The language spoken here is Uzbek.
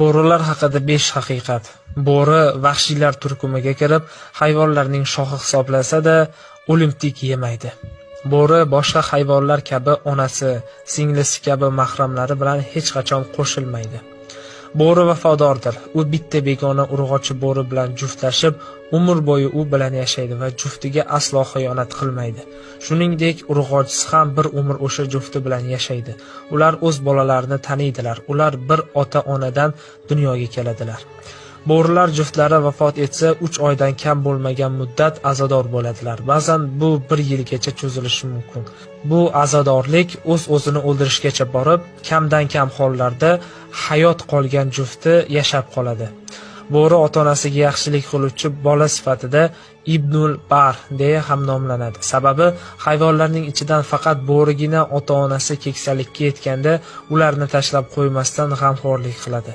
Bo'rilar haqida 5 haqiqat. Bo'ri vahshiylar turkumiga kirib, hayvonlarning shohi hisoblansa-da, olimtik yemaydi. Bo'ri boshqa hayvonlar kabi onasi, singlisi kabi mahramlari bilan hech qachon qo'shilmaydi. Bo'ri vafodordir. U bitta begona urg'ochi bo'ri bilan juftlashib, umr bo'yi u bilan yashaydi va juftiga aslo xiyonat qilmaydi. Shuningdek, urg'ochisi ham bir umr o'sha jufti bilan yashaydi. Ular o'z bolalarini taniydilar. Ular bir ota-onadan dunyoga keladilar. Bo'rilar juftlari vafot etsa, 3 oydan kam bo'lmagan muddat azador bo'ladilar. Ba'zan bu 1 yilgacha cho'zilishi mumkin. Bu azadorlik o'z-o'zini o'ldirishgacha borib, kamdan kam hollarda hayot qolgan jufti yashab qoladi. Bo'ri ota-onasiga yaxshilik qiluvchi bola sifatida Ibnul Bar deya ham nomlanadi. Sababi hayvonlarning ichidan faqat bo'rigina ota-onasi keksalikka yetganda ularni tashlab qo'ymasdan g'amxo'rlik qiladi.